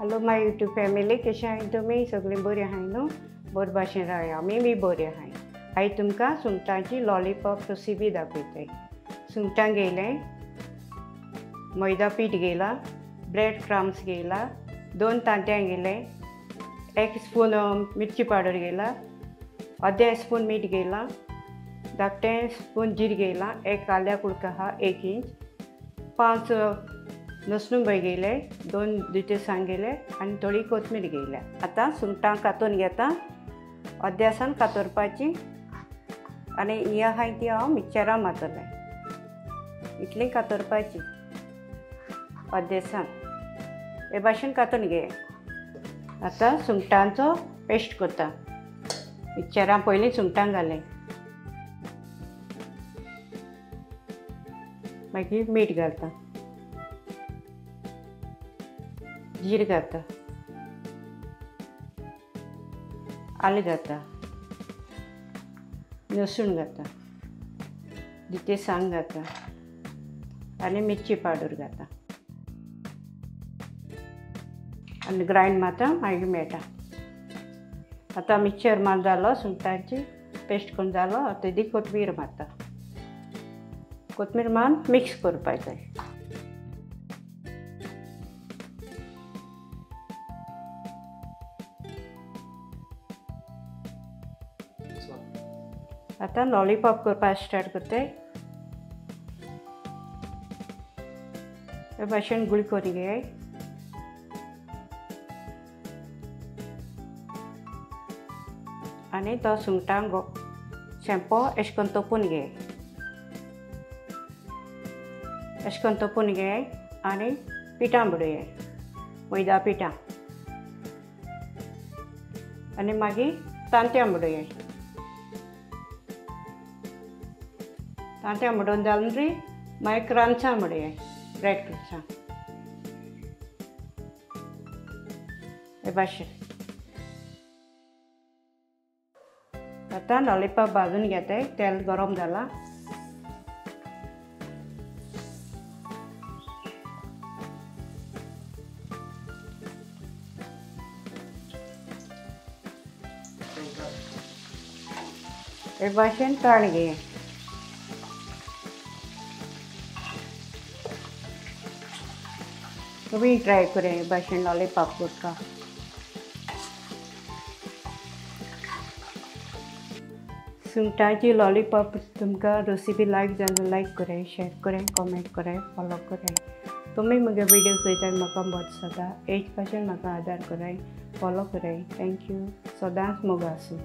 Hello माय YouTube family, कशें आहाय तुमी? सगळीं बरीं आहाय न्हू? बरे भाशेन रावया, आमी बी बरीं आहाय. आयज तुमकां सुंगटांची लॉलीपॉप रेसिपी दाखयताय. सुंगटां घेयलें, मैदा पीठ घेयला, ब्रेड क्रम्स घेयला, 2 तांत्यां घेयले, 1 स्पून मिरची पावडर घेयला, अर्धे स्पून मीठ घेयला, धाकटें स्पून जीर घेयला, 1 आल्या कुडका आहा 1 इंच, 5 लसूण घेयले, 2 दुटे सांग घेयले आनी थोडी कोथमीर घेयल्या. आतां सुंगटां कातून घेता, अर्द्यासान कातरपाची आनी ही आहाय ती हांव मिक्सरान मारतलें. इतली कातरपाची अर्देसान हे भाशेन कातून घे. आतां सुंगटांचो पेस्ट करता. मिक्सरान पयलीं सुंगटां घालें, मागीर मीठ घालता, जीर घालता, आलें घालता, लसूण घालता, दुटे सांग घालता आनी मिरची पावडर घालता आनी ग्रायंड मारता, मागीर मेळटा. आतां मिक्सर मार जालो, सुंगटांची पेस्ट करून जालो. आतां दी कोथमीर मारता. कोथमीर मारून मिक्स करपाक जाय. आतां लॉलीपॉप करपाक स्टार्ट करताय. हे भाशेन गुळी करून घे आनी तो सुंगटांक शॅम्पो अशें करून तोपून घे. अशें करून तोपून घे आनी पिठां बुडय, मैदा पिठां, आनी मागीर तांत्यां बुडय. तांत्यां बुडोवन जालें मागीर क्रम्सां बुडय, ब्रेड क्रम्सां हे भाशेन. आतां लॉलीपॉप भाजून घेताय. तेल गरम जाला. हे भाशेन तळ घे. तुम्ही ट्राय करा हे भाशेन लॉलीपॉप करपाक. सुंगटांची लॉलीपॉप तुमकां रेसिपी लायक जाल्यार लायक कराय, शेअर कराय, कमेंट कराय, फॉलो कराय. तुम्ही म्हगे व्हिडिओ पळयताय म्हाका मदत जाता. हेच भाशेन म्हाका आदार कराय, फॉलो कराय. थँक्यू. सदांच मोग आसूं.